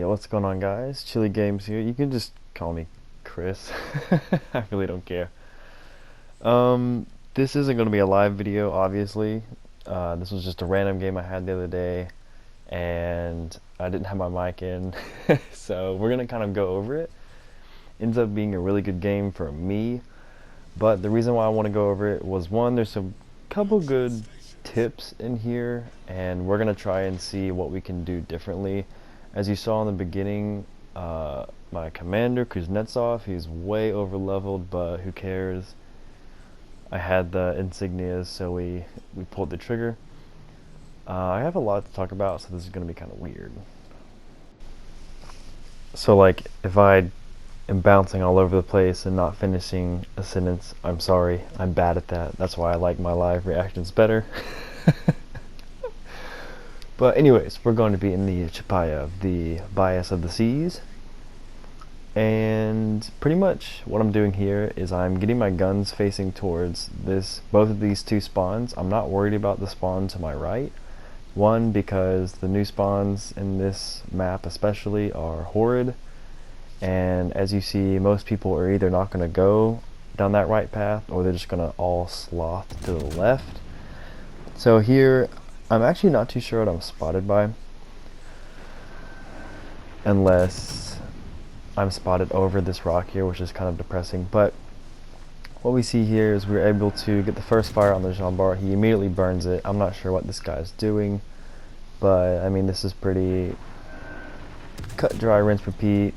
What's going on, guys? Chili Games here. You can just call me Chris. I really don't care. This isn't going to be a live video, obviously. This was just a random game I had the other day, and I didn't have my mic in, so we're going to kind of go over it. Ends up being a really good game for me, but the reason why I want to go over it was, one, there's some couple good tips in here, and we're going to try and see what we can do differently. As you saw in the beginning, my commander, Kuznetsov, he's way over leveled, but who cares? I had the insignias, so we pulled the trigger. I have a lot to talk about, so this is going to be kind of weird. So, like, if I am bouncing all over the place and not finishing a sentence, I'm sorry, I'm bad at that. That's why I like my live reactions better. But anyways, we're going to be in the Chapaya, the bias of the seas. And pretty much what I'm doing here is I'm getting my guns facing towards both of these two spawns. I'm not worried about the spawn to my right. One, because the new spawns in this map especially are horrid. And as you see, most people are either not going to go down that right path, or they're just going to all sloth to the left. So here, I'm actually not too sure what I'm spotted by, unless I'm spotted over this rock here, which is kind of depressing. But what we see here is we're able to get the first fire on the Jean-Bart. He immediately burns it. I'm not sure what this guy's doing, but I mean, this is pretty cut, dry, rinse, repeat.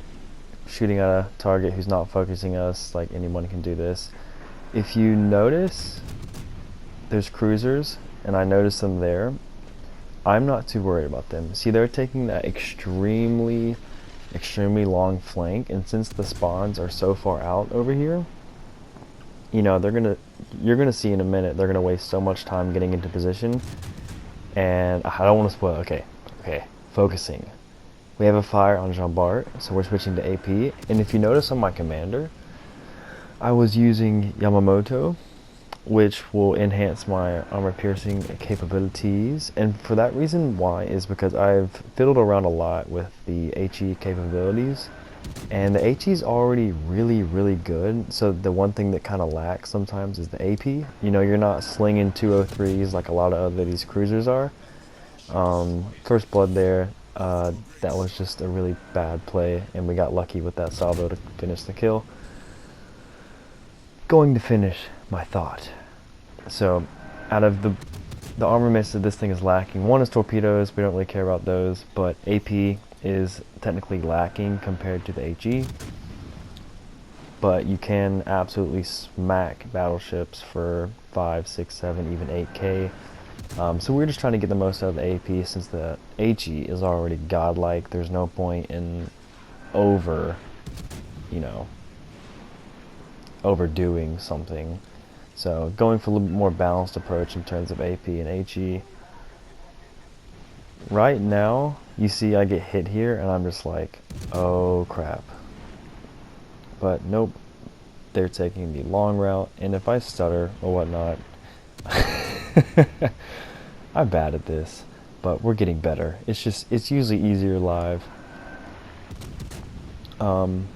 Shooting at a target who's not focusing us, like, anyone can do this. If you notice, there's cruisers, and I noticed them there. I'm not too worried about them. See, they're taking that extremely long flank, and since the spawns are so far out over here, you know, you're gonna see in a minute, they're gonna waste so much time getting into position. And I don't want to spoil. Okay, focusing. We have a fire on Jean-Bart, so we're switching to AP. And if you notice on my commander, I was using Yamamoto, which will enhance my armor piercing capabilities. And for that reason, why, is because I've fiddled around a lot with the HE capabilities, and the HE is already really good. So the one thing that kind of lacks sometimes is the AP. You know, you're not slinging 203s like a lot of these cruisers are. First blood there. That was just a really bad play, and we got lucky with that salvo to finish the kill. Going to finish my thought. So, out of the armor miss that this thing is lacking, one is torpedoes. We don't really care about those, but AP is technically lacking compared to the HE. But you can absolutely smack battleships for 5, 6, 7, even 8k. So we're just trying to get the most out of the AP, since the HE is already godlike. There's no point in overdoing something. So going for a little bit more balanced approach in terms of AP and HE. Right now, you see I get hit here, and I'm just like, oh crap. But nope, they're taking the long route, and if I stutter or whatnot, I'm bad at this, but we're getting better. It's usually easier live. I'm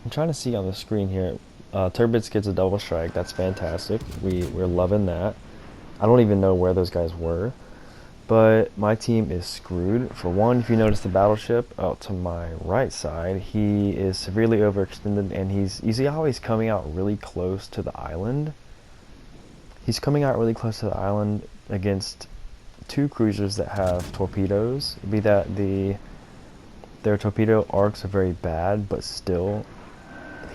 trying to see on the screen here. Turbits gets a double strike. That's fantastic. We're loving that. I don't even know where those guys were, but my team is screwed. For one, if you notice the battleship out to my right side, he is severely overextended, and you see how he's coming out really close to the island? He's coming out really close to the island against two cruisers that have torpedoes. Be that their torpedo arcs are very bad, but still,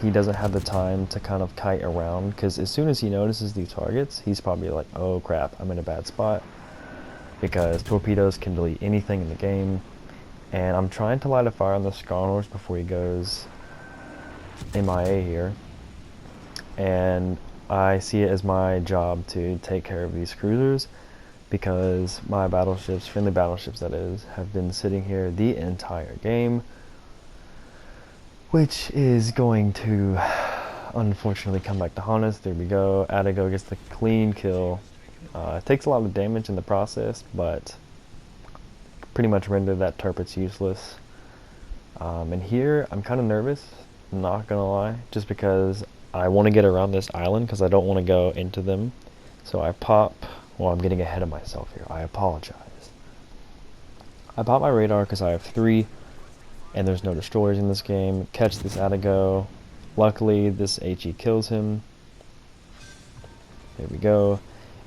he doesn't have the time to kind of kite around, because as soon as he notices the targets, he's probably like, oh crap, I'm in a bad spot, because torpedoes can delete anything in the game. And I'm trying to light a fire on the Skarnors before he goes MIA here, and I see it as my job to take care of these cruisers, because my battleships, friendly battleships that is, have been sitting here the entire game, which is going to unfortunately come back to haunt us. There we go. Atago gets the clean kill. It takes a lot of damage in the process, but pretty much rendered that turpit's useless. And here I'm kind of nervous, not gonna lie, just because I want to get around this island because I don't want to go into them. So I pop, well, I'm getting ahead of myself here. I apologize. I pop my radar because I have 3 and there's no destroyers in this game. Catch this Atago. Luckily, this HE kills him. There we go.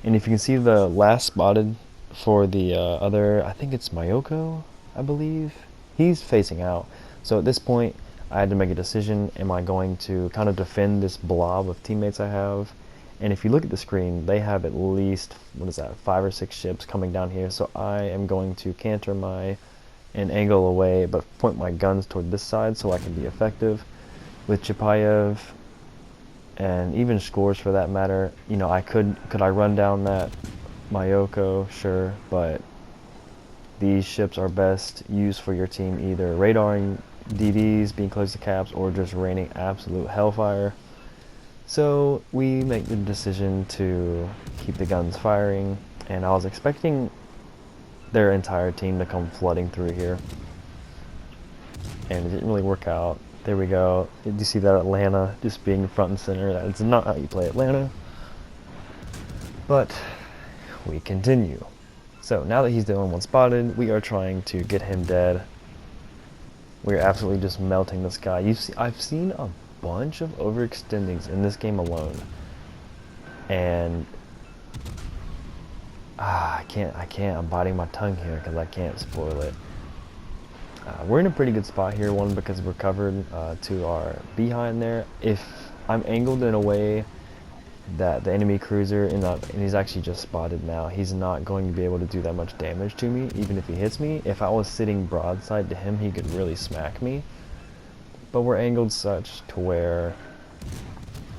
And if you can see the last spotted for the other, I think it's Mayoko, I believe. He's facing out. So at this point, I had to make a decision. Am I going to kind of defend this blob of teammates I have? And if you look at the screen, they have at least, 5 or 6 ships coming down here. So I am going to canter and angle away, but point my guns toward this side so I can be effective. With Chapayev, and even scores for that matter, you know, could I run down that Mayoko? Sure, but these ships are best used for your team either radaring DVs, being close to caps, or just raining absolute hellfire. So we make the decision to keep the guns firing, and I was expecting their entire team to come flooding through here, and it didn't really work out. There we go. Did you see that Atlanta just being front and center? That's not how you play Atlanta. But we continue. So now that he's the only one spotted, we are trying to get him dead. We're absolutely just melting this guy. I've seen a bunch of overextendings in this game alone, and I can't. I'm biting my tongue here because I can't spoil it. We're in a pretty good spot here, one because we're covered to our behind there. If I'm angled in a way that the enemy cruiser, and he's actually just spotted now, he's not going to be able to do that much damage to me, even if he hits me. If I was sitting broadside to him, he could really smack me. But we're angled such to where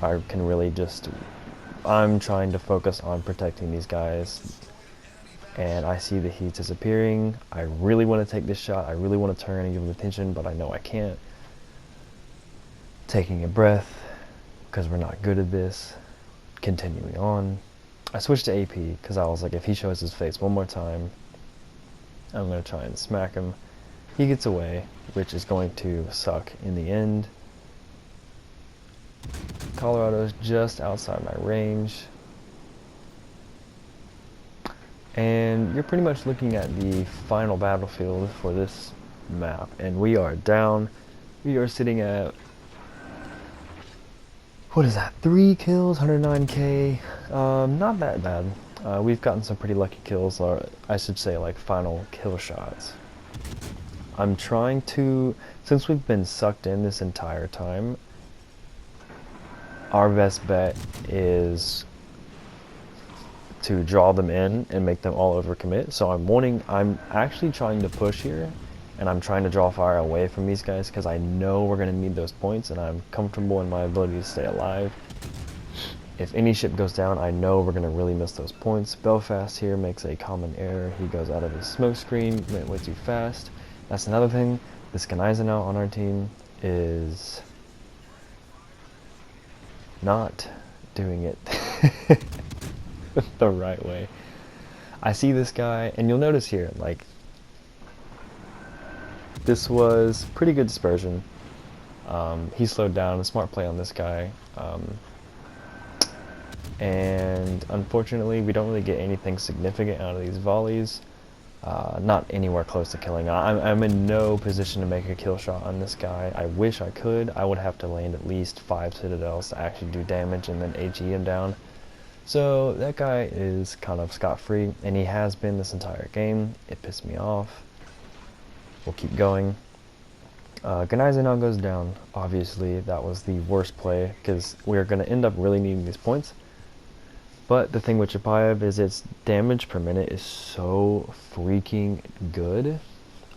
I can really I'm trying to focus on protecting these guys. And I see the heat disappearing. I really want to take this shot. I really want to turn and give him attention, but I know I can't. Taking a breath, because we're not good at this. Continuing on. I switched to AP, because I was like, if he shows his face one more time, I'm going to try and smack him. He gets away, which is going to suck in the end. Colorado's just outside my range. And you're pretty much looking at the final battlefield for this map, and we are down. We are sitting at, what is that, 3 kills, 109k, not that bad. We've gotten some pretty lucky kills, or I should say like final kill shots. I'm trying to, since we've been sucked in this entire time, our best bet is to draw them in and make them all overcommit. So I'm actually trying to push here, and I'm trying to draw fire away from these guys because I know we're going to need those points, and I'm comfortable in my ability to stay alive. If any ship goes down, I know we're going to really miss those points. Belfast here makes a common error. He goes out of his smoke screen, went way too fast. That's another thing. This Ganaizenau on our team is not doing it the right way. I see this guy, and you'll notice here, like, this was pretty good dispersion. He slowed down, a smart play on this guy. And unfortunately, we don't really get anything significant out of these volleys. Not anywhere close to killing. I'm in no position to make a kill shot on this guy. I wish I could. I would have to land at least 5 citadels to actually do damage and then HE him down. So that guy is kind of scot-free, and he has been this entire game. It pissed me off. We'll keep going. Ganaizenau goes down. Obviously, that was the worst play, because we're going to end up really needing these points. But the thing with Chapayev is its damage per minute is so freaking good.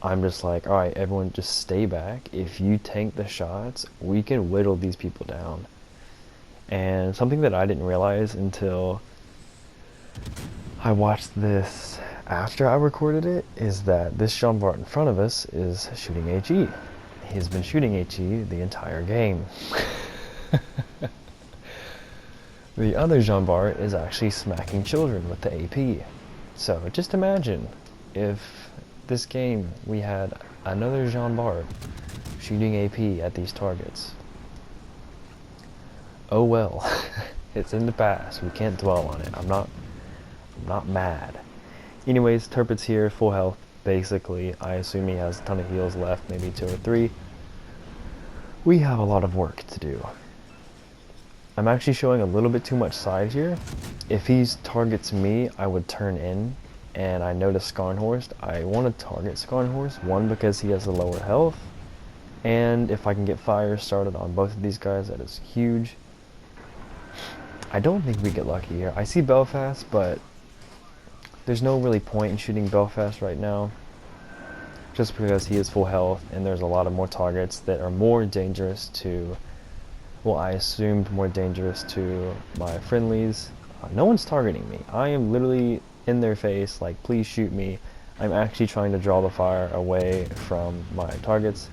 I'm just like, alright, everyone just stay back. If you tank the shots, we can whittle these people down. And something that I didn't realize until I watched this after I recorded it is that this Jean Bart in front of us is shooting HE. He's been shooting HE the entire game. The other Jean Bart is actually smacking children with the AP. So just imagine if this game we had another Jean Bart shooting AP at these targets. Oh well, it's in the past. We can't dwell on it. I'm not mad. Anyways, Turpit's here, full health. Basically, I assume he has a ton of heals left, maybe 2 or 3. We have a lot of work to do. I'm actually showing a little bit too much side here. If he targets me, I would turn in, and I notice Skarnhorst. I want to target Skarnhorst, one, because he has the lower health, and if I can get fire started on both of these guys, that is huge. I don't think we get lucky here. I see Belfast, but there's no really point in shooting Belfast right now, just because he is full health, and there's a lot of more targets that are more dangerous to, well, I assumed more dangerous to my friendlies. No one's targeting me. I am literally in their face, like, please shoot me. I'm actually trying to draw the fire away from my targets,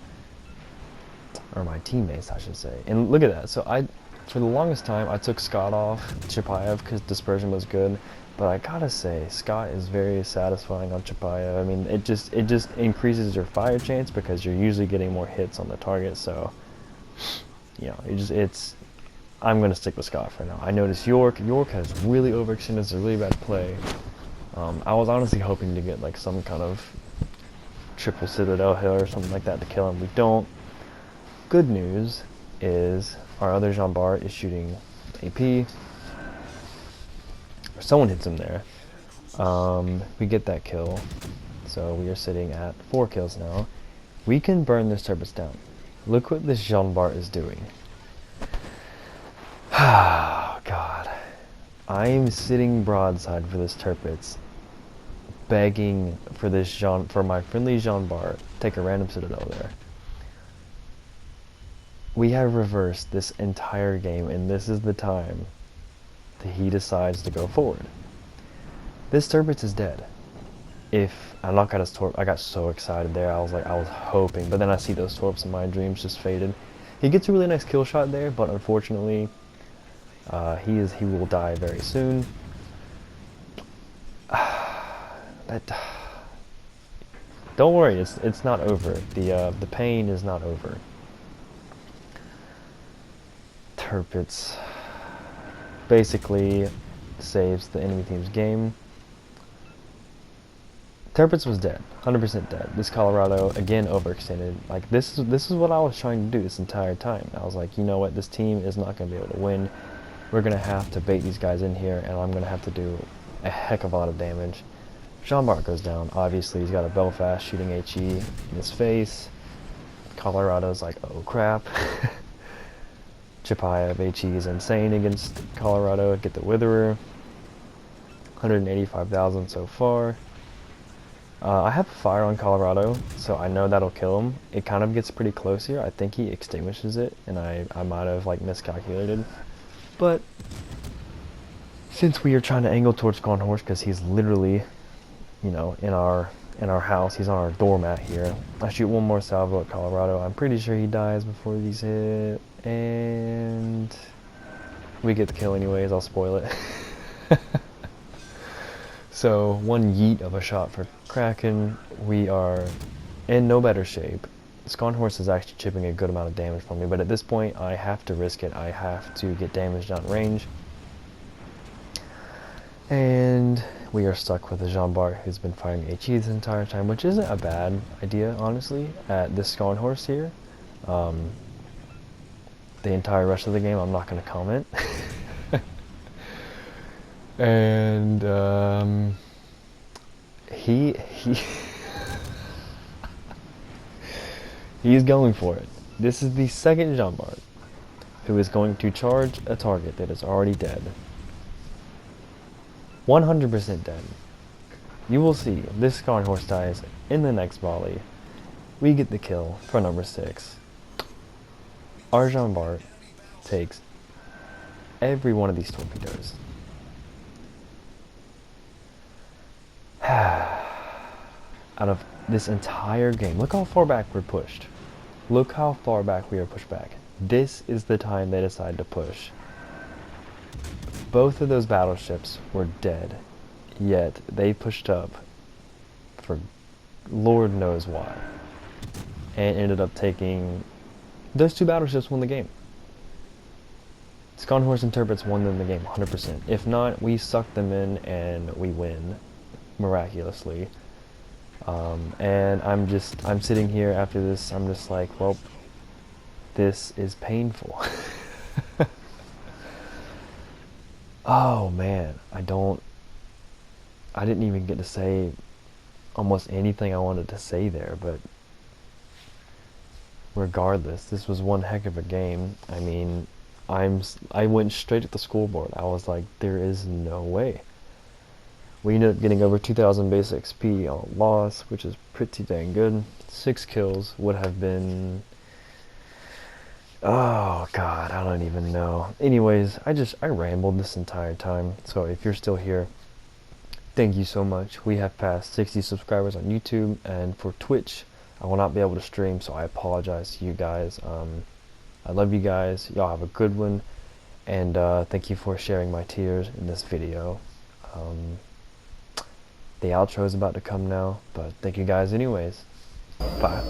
or my teammates, I should say. And look at that. So for the longest time, I took Scott off Chapayev because dispersion was good. But I gotta say, Scott is very satisfying on Chapayev. I mean, it just increases your fire chance because you're usually getting more hits on the target. So, you know, I'm gonna stick with Scott for now. I noticed York has really overextended. It's a really bad play. I was honestly hoping to get like some kind of triple Citadel hill or something like that to kill him. We don't. Good news is our other Jean Bart is shooting AP. Someone hits him there. We get that kill. So we are sitting at 4 kills now. We can burn this Turbis down. Look what this Jean Bart is doing. Oh, God. I am sitting broadside for this Turpitz, begging for my friendly Jean Bart. Take a random Citadel there. We have reversed this entire game, and this is the time that he decides to go forward. This Turbitz is dead. If I knock out his Torp, I got so excited there. I was hoping, but then I see those Torps and my dreams just faded. He gets a really nice kill shot there, but unfortunately, he will die very soon. Don't worry, it's not over. The pain is not over. Turpitz basically saves the enemy team's game. Turpitz was dead, 100% dead. This Colorado, again, overextended. Like, this is what I was trying to do this entire time. I was like, you know what, this team is not going to be able to win. We're going to have to bait these guys in here, and I'm going to have to do a heck of a lot of damage. Jean Bart goes down. Obviously, he's got a Belfast shooting HE in his face. Colorado's like, oh crap. Chapayev HE is insane against Colorado. Get the Witherer. 185,000 so far. I have fire on Colorado, so I know that'll kill him. It kind of gets pretty close here. I think he extinguishes it, and I might have like miscalculated. But since we are trying to angle towards Skarnhorst, because he's literally, you know, in our house, he's on our doormat here. I shoot one more salvo at Colorado. I'm pretty sure he dies before these hit, and we get the kill anyways. I'll spoil it. So one yeet of a shot for Kraken. We are in no better shape. Skarnhorst is actually chipping a good amount of damage from me, but at this point I have to risk it. I have to get damage down range. And we are stuck with a Jean Bart who's been firing HE this entire time, which isn't a bad idea, honestly, at this Skarnhorst here. The entire rest of the game I'm not going to comment. And he's going for it. This is the second Jean Bart who is going to charge a target that is already dead. 100% dead. You will see this Skarnhorst dies in the next volley. We get the kill for number 6. Our Jean Bart takes every one of these torpedoes. Out of this entire game, look how far back we're pushed. Look how far back we are pushed back. This is the time they decide to push. Both of those battleships were dead, yet they pushed up for Lord knows why. And ended up taking... Those 2 battleships won the game. Scunhorse Interprets won them the game, 100%. If not, we suck them in and we win, miraculously. And I'm sitting here after this, I'm just like, well, this is painful. Oh man, I didn't even get to say almost anything I wanted to say there, but regardless, this was one heck of a game. I mean, I went straight at the scoreboard. I was like, there is no way. We ended up getting over 2,000 base XP on a loss, which is pretty dang good. 6 kills would have been... Oh god, I don't even know. Anyways, I rambled this entire time, so if you're still here, thank you so much. We have passed 60 subscribers on YouTube, and for Twitch, I will not be able to stream, so I apologize to you guys. I love you guys. Y'all have a good one, and thank you for sharing my tears in this video. The outro is about to come now, but thank you guys anyways. Bye.